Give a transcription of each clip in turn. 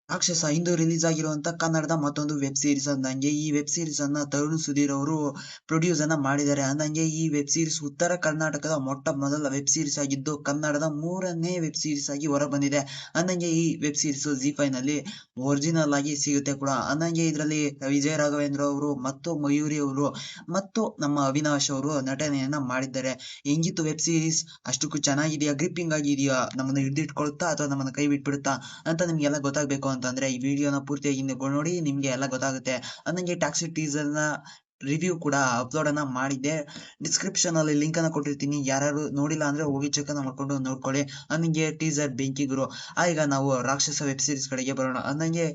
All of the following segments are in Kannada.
ರಾಕ್ಷಸ ಇಂದು ರಿಲೀಸ್ ಆಗಿರುವಂತ ಕನ್ನಡದ ಮತ್ತೊಂದು ವೆಬ್ ಸೀರೀಸ್ ಅಂದಂಗೆ ಈ ವೆಬ್ ಸೀರೀಸ್ ಅನ್ನ ತರುಣ್ ಸುಧೀರ್ ಅವರು ಪ್ರೊಡ್ಯೂಸ್ ಅನ್ನ ಮಾಡಿದ್ದಾರೆ. ಅಂದಂಗೆ ಈ ವೆಬ್ ಸೀರೀಸ್ ಉತ್ತರ ಕರ್ನಾಟಕದ ಮೊಟ್ಟ ಮೊದಲ ವೆಬ್ ಸೀರೀಸ್ ಆಗಿದ್ದು ಕನ್ನಡದ 3ನೇ ವೆಬ್ ಸೀರೀಸ್ ಆಗಿ ಹೊರ ಬಂದಿದೆ. ಅಂದಂಗೆ ಈ ವೆಬ್ ಸೀರೀಸ್ ಜಿ5 ನಲ್ಲಿ ಒರಿಜಿನಲ್ ಆಗಿ ಸಿಗುತ್ತೆ ಕೂಡ. ಅಂದಂಗೆ ಇದರಲ್ಲಿ ವಿಜಯ ರಾಘವೇಂದ್ರ ಅವರು ಮತ್ತು ಮಯೂರಿ ಅವರು ಮತ್ತು ನಮ್ಮ ಅವಿನಾಶ್ ಅವರು ನಟನೆಯನ್ನ ಮಾಡಿದ್ದಾರೆ. ಹೆಂಗಿತ್ತು ವೆಬ್ ಸೀರೀಸ್? ಅಷ್ಟಕ್ಕೂ ಚೆನ್ನಾಗಿದೆಯಾ, ಗ್ರಿಪ್ಪಿಂಗ್ ಆಗಿದೆಯಾ, ನಮ್ಮನ್ನ ಹಿಡಿದಿಟ್ಕೊಳುತ್ತಾ ಅಥವಾ ನಮ್ಮನ್ನ ಕೈ ಬಿಟ್ಬಿಡುತ್ತಾ ಅಂತ ನಿಮ್ಗೆಲ್ಲ ಗೊತ್ತಾಗ್ಬೇಕು ಅಂತಂದ್ರೆ ಈ ವಿಡಿಯೋನ ಪೂರ್ತಿಯಾಗಿ ನೋಡಿ, ನಿಮ್ಗೆ ಎಲ್ಲ ಗೊತ್ತಾಗುತ್ತೆ. ಅಂದಂಗೆ ಟ್ಯಾಕ್ಸಿ ಟೀಸರ್ ನ ರಿವ್ಯೂ ಕೂಡ ಅಪ್ಲೋಡ್ ಅನ್ನ ಮಾಡಿದ್ದೆ. ಡಿಸ್ಕ್ರಿಪ್ಷನ್ ಅಲ್ಲಿ ಲಿಂಕ್ ಅನ್ನ ಕೊಟ್ಟಿರ್ತೀನಿ, ಯಾರು ನೋಡಿಲ್ಲ ಅಂದ್ರೆ ಹೋಗಿ ಚೆಕ್ ಅನ್ನ ಮಾಡ್ಕೊಂಡು ನೋಡ್ಕೊಳ್ಳಿ. ಅಂದಂಗೆ ಟೀಸರ್ ಬೆಂಕಿ ಗುರು. ಈಗ ನಾವು ರಾಕ್ಷಸ ವೆಬ್ ಸೀರೀಸ್ ಕಡೆಗೆ ಬರೋಣ. ಅಂದಂಗೆ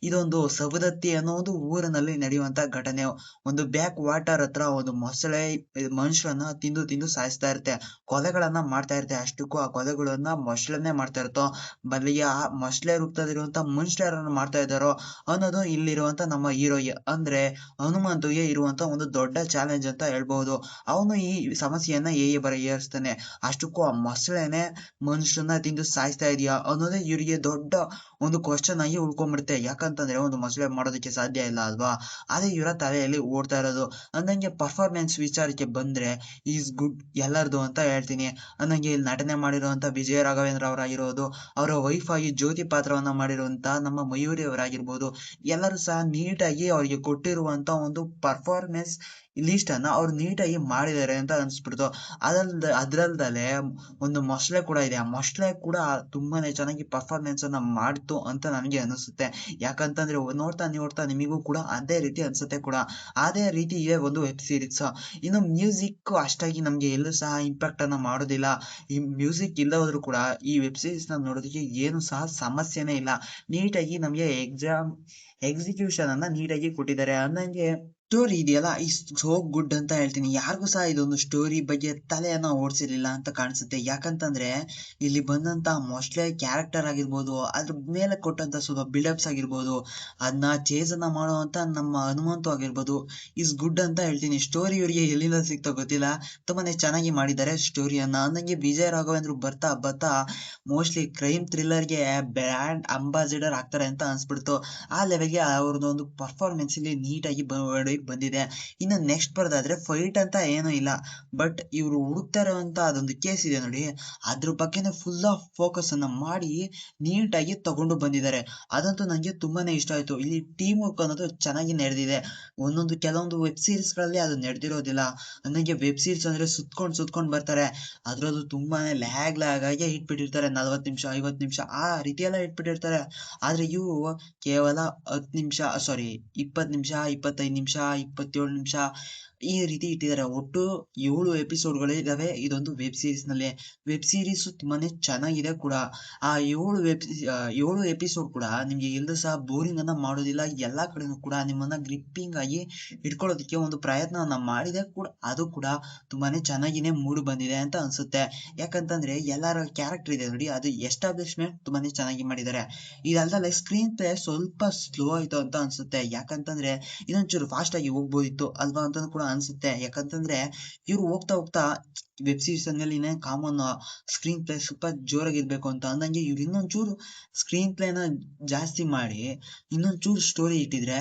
ಇದೊಂದು ಸವದತ್ತಿ ಅನ್ನೋ ಒಂದು ಊರಿನಲ್ಲಿ ನಡೆಯುವಂತ ಘಟನೆ. ಒಂದು ಬ್ಯಾಕ್ ವಾಟರ್ ಹತ್ರ ಒಂದು ಮೊಸಳೆ ಮನುಷ್ಯರನ್ನ ತಿಂದು ತಿಂದು ಸಾಯಿಸ್ತಾ ಇರುತ್ತೆ, ಕೊಲೆಗಳನ್ನ ಮಾಡ್ತಾ ಇರುತ್ತೆ. ಅಷ್ಟಕ್ಕೂ ಆ ಕೊಲೆಗಳನ್ನ ಮೊಸಳೆನೆ ಮಾಡ್ತಾ ಇರುತ್ತೋ ಬದಲಿಗೆ ಆ ಮೊಸಳೆ ರೂಪದಲ್ಲಿರುವಂತ ಮನುಷ್ಯರನ್ನ ಮಾಡ್ತಾ ಇದ್ದಾರೋ ಅನ್ನೋದು ಇಲ್ಲಿರುವಂತ ನಮ್ಮ ಹೀರೋ ಅಂದ್ರೆ ಹನುಮಂತುಗೆ ಇರುವಂತ ಒಂದು ದೊಡ್ಡ ಚಾಲೆಂಜ್ ಅಂತ ಹೇಳ್ಬಹುದು. ಅವನು ಈ ಸಮಸ್ಯೆಯನ್ನ ಹೇಗೆ ಬಗೆಹರಿಸ್ತಾನೆ? ಅಷ್ಟಕ್ಕೂ ಆ ಮೊಸಳೆನೆ ಮನುಷ್ಯರನ್ನ ತಿಂದು ಸಾಯಿಸ್ತಾ ಇದೆಯಾ ಅನ್ನೋದೇ ಇವರಿಗೆ ದೊಡ್ಡ ಒಂದು ಕ್ವಶನ್ ಆಗಿ ಉಳ್ಕೊಂಡ್ಬಿಡುತ್ತೆ. ಯಾಕಂತಂದ್ರೆ ಒಂದು ಮೊಸಳೆ ಮಾಡೋದಕ್ಕೆ ಸಾಧ್ಯ ಇಲ್ಲ ಅಲ್ವಾ? ಅದೇ ಇವರ ತಲೆಯಲ್ಲಿ ಓಡ್ತಾ ಇರೋದು. ಅಂದಂಗೆ ಪರ್ಫಾರ್ಮೆನ್ಸ್ ವಿಚಾರಕ್ಕೆ ಬಂದ್ರೆ ಈಸ್ ಗುಡ್ ಎಲ್ಲರದು ಅಂತ ಹೇಳ್ತೀನಿ. ಅಂದಂಗೆ ಇಲ್ಲಿ ನಟನೆ ಮಾಡಿರುವಂತ ವಿಜಯ ರಾಘವೇಂದ್ರ ಅವರಾಗಿರೋದು, ಅವರ ವೈಫ್ ಆಗಿ ಜ್ಯೋತಿ ಪಾತ್ರವನ್ನ ಮಾಡಿರುವಂತ ನಮ್ಮ ಮಯೂರಿ ಅವರಾಗಿರ್ಬೋದು, ಎಲ್ಲರೂ ಸಹ ನೀಟಾಗಿ ಅವರಿಗೆ ಕೊಟ್ಟಿರುವಂತ ಒಂದು ಪರ್ಫಾರ್ಮೆನ್ಸ್ ಲಿಸ್ಟ್ ಅನ್ನ ಅವ್ರು ನೀಟಾಗಿ ಮಾಡಿದ್ದಾರೆ ಅಂತ ಅನ್ಸ್ಬಿಡ್ತು. ಅದ್ರಲ್ದಲೆ ಒಂದು ಮೊಸಳೆ ಕೂಡ ಇದೆ, ಆ ಮೊಸಳೆ ಕೂಡ ತುಂಬಾನೇ ಚೆನ್ನಾಗಿ ಪರ್ಫಾರ್ಮೆನ್ಸ್ ಅನ್ನ ಮಾಡ್ತು ಅಂತ ನನಗೆ ಅನಿಸುತ್ತೆ. ಯಾಕಂತಂದ್ರೆ ನೋಡ್ತಾ ನೋಡ್ತಾ ನಿಮಗೂ ಕೂಡ ಅದೇ ರೀತಿ ಅನ್ಸುತ್ತೆ ಕೂಡ. ಅದೇ ರೀತಿ ಇದೆ ಒಂದು ವೆಬ್ ಸೀರೀಸ್. ಇನ್ನು ಮ್ಯೂಸಿಕ್ ಅಷ್ಟಾಗಿ ನಮ್ಗೆ ಎಲ್ಲೂ ಸಹ ಇಂಪ್ಯಾಕ್ಟ್ ಅನ್ನ ಮಾಡೋದಿಲ್ಲ. ಈ ಮ್ಯೂಸಿಕ್ ಇಲ್ಲ ಹೋದ್ರು ಕೂಡ ಈ ವೆಬ್ ಸೀರೀಸ್ ನ ನೋಡೋದಕ್ಕೆ ಏನು ಸಹ ಸಮಸ್ಯೆನೇ ಇಲ್ಲ. ನೀಟಾಗಿ ನಮ್ಗೆ ಎಕ್ಸಿಕ್ಯೂಷನ್ ಅನ್ನ ನೀಟಾಗಿ ಕೊಟ್ಟಿದ್ದಾರೆ. ಅಂದಂಗೆ ಸ್ಟೋರಿ ಇದೆಯಲ್ಲ, ಈ ಸೋ ಗುಡ್ ಅಂತ ಹೇಳ್ತೀನಿ. ಯಾರಿಗೂ ಸಹ ಇದೊಂದು ಸ್ಟೋರಿ ಬಗ್ಗೆ ತಲೆಯನ್ನ ಓಡಿಸಿರ್ಲಿಲ್ಲ ಅಂತ ಕಾಣಿಸುತ್ತೆ. ಯಾಕಂತಂದ್ರೆ ಇಲ್ಲಿ ಬಂದಂತ ಮೊಸ್ಲೆ ಕ್ಯಾರೆಕ್ಟರ್ ಆಗಿರ್ಬೋದು, ಅದ್ರ ಮೇಲೆ ಕೊಟ್ಟಂತ ಸ್ವಲ್ಪ ಬಿಲ್ಡಪ್ಸ್ ಆಗಿರ್ಬೋದು, ಅದನ್ನ ಚೇಸ್ ಅನ್ನ ಮಾಡುವಂತ ನಮ್ಮ ಹನುಮಂತು ಆಗಿರ್ಬೋದು, ಇಸ್ ಗುಡ್ ಅಂತ ಹೇಳ್ತೀನಿ. ಸ್ಟೋರಿ ಇವರಿಗೆ ಎಲ್ಲಿಂದ ಸಿಗ್ತಾ ಗೊತ್ತಿಲ್ಲ, ತುಂಬಾನೇ ಚೆನ್ನಾಗಿ ಮಾಡಿದ್ದಾರೆ ಸ್ಟೋರಿಯನ್ನ. ಅಂದಂಗೆ ವಿಜಯ ರಾಘವೇಂದ್ರ ಬರ್ತಾ ಬರ್ತಾ ಮೋಸ್ಟ್ಲಿ ಕ್ರೈಮ್ ಥ್ರಿಲ್ಲರ್ಗೆ ಬ್ರ್ಯಾಂಡ್ ಅಂಬಾಸಿಡರ್ ಆಗ್ತಾರೆ ಅಂತ ಅನ್ಸ್ಬಿಡ್ತು. ಆ ಲೆವೆಲ್ಗೆ ಅವ್ರದ್ದು ಒಂದು ಪರ್ಫಾರ್ಮೆನ್ಸ್ ಇಲ್ಲಿ ನೀಟಾಗಿ ಬಂದಿದೆ. ಇನ್ನು ನೆಕ್ಸ್ಟ್ ಬರೋದಾದ್ರೆ ಫೈಟ್ ಅಂತ ಏನೂ ಇಲ್ಲ, ಬಟ್ ಇವರು ಹುಡುಕ್ತಾ ಇರುವಂತ ಅದೊಂದು ಕೇಸ್ ಇದೆ ನೋಡಿ, ಅದ್ರ ಬಗ್ಗೆನೇ ಫುಲ್ ಆಫ್ ಫೋಕಸ್ ಅನ್ನ ಮಾಡಿ ನೀಟಾಗಿ ತಗೊಂಡು ಬಂದಿದ್ದಾರೆ. ಅದಂತೂ ನಂಗೆ ತುಂಬಾನೇ ಇಷ್ಟ ಆಯ್ತು. ಇಲ್ಲಿ ಟೀಮ್ ವರ್ಕ್ ಅನ್ನೋದು ಚೆನ್ನಾಗಿ ನಡೆದಿದೆ. ಕೆಲವೊಂದು ವೆಬ್ ಸೀರೀಸ್ ಗಳಲ್ಲಿ ಅದು ನಡೆದಿರೋದಿಲ್ಲ. ನನಗೆ ವೆಬ್ ಸೀರೀಸ್ ಅಂದ್ರೆ ಸುತ್ಕೊಂಡ್ ಬರ್ತಾರೆ, ಅದ್ರದ್ದು ತುಂಬಾನೇ ಲ್ಯಾಗ್ ಆಗಿ ಇಟ್ಬಿಟ್ಟಿರ್ತಾರೆ. 40 ನಿಮಿಷ 50 ನಿಮಿಷ ಆ ರೀತಿ ಎಲ್ಲ ಇಟ್ಬಿಟ್ಟಿರ್ತಾರೆ. ಆದ್ರೆ ಇವು ಕೇವಲ 10 ನಿಮಿಷ, ಸಾರಿ 20 ನಿಮಿಷ, 25 ನಿಮಿಷ, 27 ನಿಮಿಷ ಈ ರೀತಿ ಇಟ್ಟಿದ್ದಾರೆ. ಒಟ್ಟು 7 ಎಪಿಸೋಡ್ಗಳು ಇದಾವೆ ಇದೊಂದು ವೆಬ್ ಸೀರೀಸ್ ನಲ್ಲಿ. ವೆಬ್ ಸೀರೀಸ್ ತುಂಬಾನೇ ಚೆನ್ನಾಗಿದೆ ಕೂಡ. ಆ 7 ಎಪಿಸೋಡ್ ಕೂಡ ನಿಮ್ಗೆ ಎಲ್ಲೂ ಸಹ ಬೋರಿಂಗ್ ಅನ್ನ ಮಾಡೋದಿಲ್ಲ. ಎಲ್ಲಾ ಕಡೆನೂ ಕೂಡ ನಿಮ್ಮನ್ನ ಗ್ರಿಪ್ಪಿಂಗ್ ಆಗಿ ಇಟ್ಕೊಳ್ಳೋದಕ್ಕೆ ಒಂದು ಪ್ರಯತ್ನವನ್ನ ಮಾಡಿದೆ ಕೂಡ. ಅದು ಕೂಡ ತುಂಬಾನೇ ಚೆನ್ನಾಗಿನೇ ಮೂಡ್ ಬಂದಿದೆ ಅಂತ ಅನ್ಸುತ್ತೆ. ಯಾಕಂತಂದ್ರೆ ಎಲ್ಲರ ಕ್ಯಾರೆಕ್ಟರ್ ಇದೆ ನೋಡಿ, ಅದು ಎಸ್ಟಾಬ್ಲಿಷ್ಮೆಂಟ್ ತುಂಬಾನೇ ಚೆನ್ನಾಗಿ ಮಾಡಿದ್ದಾರೆ. ಇದಲ್ದಲೆ ಸ್ಕ್ರೀನ್ ಪ್ಲೇ ಸ್ವಲ್ಪ ಸ್ಲೋ ಆಯ್ತು ಅಂತ ಅನ್ಸುತ್ತೆ. ಯಾಕಂತಂದ್ರೆ ಇನ್ನೊಂಚೂರು ಫಾಸ್ಟ್ ಆಗಿ ಹೋಗ್ಬೋದಿತ್ತು ಅಲ್ವಾ ಅಂತ ಕೂಡ ಅನ್ಸುತ್ತೆ. ಯಾಕಂತಂದ್ರೆ ಇವ್ರು ಹೋಗ್ತಾ ಹೋಗ್ತಾ ವೆಬ್ ಸೀರೀಸ್ ಅಂದ್ಮೇಲೆ ಕಾಮನ್ ಸ್ಕ್ರೀನ್ ಪ್ಲೇ ಸ್ವಲ್ಪ ಜೋರಾಗಿರ್ಬೇಕು ಅಂತ. ಅಂದಂಗೆ ಇವ್ರು ಇನ್ನೊಂಚೂರು ಸ್ಕ್ರೀನ್ ಪ್ಲೇನ ಜಾಸ್ತಿ ಮಾಡಿ ಇನ್ನೊಂಚೂರು ಸ್ಟೋರಿ ಇಟ್ಟಿದ್ರೆ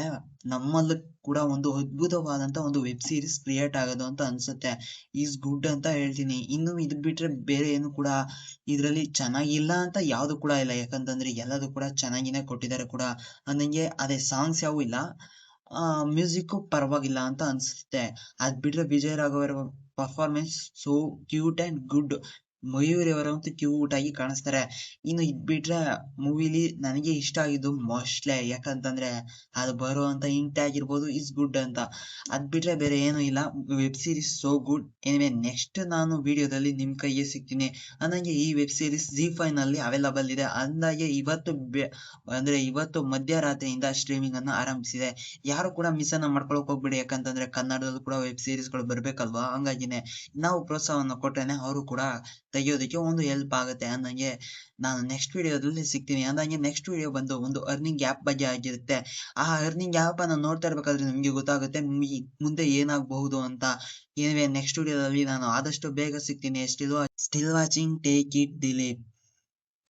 ನಮ್ಮಲ್ಲಿ ಕೂಡ ಒಂದು ಅದ್ಭುತವಾದಂತ ಒಂದು ವೆಬ್ ಸೀರೀಸ್ ಕ್ರಿಯೇಟ್ ಆಗೋದು ಅಂತ ಅನ್ಸುತ್ತೆ. ಈಸ್ ಗುಡ್ ಅಂತ ಹೇಳ್ತೀನಿ. ಇನ್ನು ಇದ್ ಬಿಟ್ರೆ ಬೇರೆ ಏನು ಕೂಡ ಇದ್ರಲ್ಲಿ ಚೆನ್ನಾಗಿಲ್ಲ ಅಂತ ಯಾವ್ದು ಕೂಡ ಇಲ್ಲ. ಯಾಕಂತಂದ್ರೆ ಎಲ್ಲದೂ ಕೂಡ ಚೆನ್ನಾಗಿನೇ ಕೊಟ್ಟಿದ್ದಾರೆ ಕೂಡ. ಅಂದಂಗೆ ಅದೇ ಸಾಂಗ್ಸ್ ಯಾವು ಇಲ್ಲ, ಮ್ಯೂಸಿಕ್ ಪರವಾಗಿಲ್ಲ ಅಂತ ಅನ್ಸುತ್ತೆ. ಅದ್ ಬಿಟ್ರೆ Vijay Raghavendra performance so cute and good. Mayuri ಅವರಂತೂ ಕ್ಯೂಟ್ ಆಗಿ ಕಾಣಿಸ್ತಾರೆ. ಇನ್ನು ಇದ್ ಬಿಟ್ರೆ ಮೂವಿಲಿ ನನಗೆ ಇಷ್ಟ ಆಗಿದ್ದು ಮೊಸ್ಲೆ. ಯಾಕಂತಂದ್ರೆ ಅದು ಬರುವಂತ ಇಂಟ್ ಆಗಿರ್ಬೋದು ಇಸ್ ಗುಡ್ ಅಂತ. ಅದ್ ಬಿಟ್ರೆ ಬೇರೆ ಏನು ಇಲ್ಲ. Web series so good. Anyway next ನಾನು ವಿಡಿಯೋದಲ್ಲಿ ನಿಮ್ ಕೈಗೆ ಸಿಗ್ತೀನಿ. ಅಂದಂಗೆ ಈ ವೆಬ್ ಸೀರೀಸ್ ಜಿ5 ನಲ್ಲಿ ಅವೈಲಬಲ್ ಇದೆ. ಅಂದಾಗೆ ಇವತ್ತು ಮಧ್ಯರಾತ್ರಿಯಿಂದ ಸ್ಟ್ರೀಮಿಂಗ್ ಅನ್ನು ಆರಂಭಿಸಿದೆ. ಯಾರು ಕೂಡ ಮಿಸ್ ಅನ್ನ ಮಾಡ್ಕೊಳಕ್ ಹೋಗ್ಬೇಡಿ. ಯಾಕಂತಂದ್ರೆ ಕನ್ನಡದಲ್ಲೂ ಕೂಡ ವೆಬ್ ಸೀರೀಸ್ ಗಳು ಬರ್ಬೇಕಲ್ವಾ, ಹಂಗಾಗಿನೇ ನಾವು ಪ್ರೋತ್ಸಾಹವನ್ನು ಕೊಟ್ರೇನೆ ಅವರು ಕೂಡ ತೆಗಿಯೋದಕ್ಕೆ ಒಂದು ಹೆಲ್ಪ್ ಆಗುತ್ತೆ. ಅಂದಂಗೆ ನಾನು ನೆಕ್ಸ್ಟ್ ವಿಡಿಯೋದಲ್ಲಿ ಸಿಗ್ತೀನಿ. ಅಂದಂಗೆ ನೆಕ್ಸ್ಟ್ ವಿಡಿಯೋ ಬಂದು ಒಂದು ಅರ್ನಿಂಗ್ ಆ್ಯಪ್ ಬಗ್ಗೆ ಆಗಿರುತ್ತೆ. ಆ ಅರ್ನಿಂಗ್ ಆ್ಯಪ್ ಅನ್ನ ನೋಡ್ತಾ ಇರ್ಬೇಕಾದ್ರೆ ನಿಮ್ಗೆ ಗೊತ್ತಾಗುತ್ತೆ ಮುಂದೆ ಏನಾಗಬಹುದು ಅಂತ. ಏನಿವೆ ನೆಕ್ಸ್ಟ್ ವಿಡಿಯೋದಲ್ಲಿ ನಾನು ಆದಷ್ಟು ಬೇಗ ಸಿಗ್ತೀನಿ. Still watching, take it, Dilip.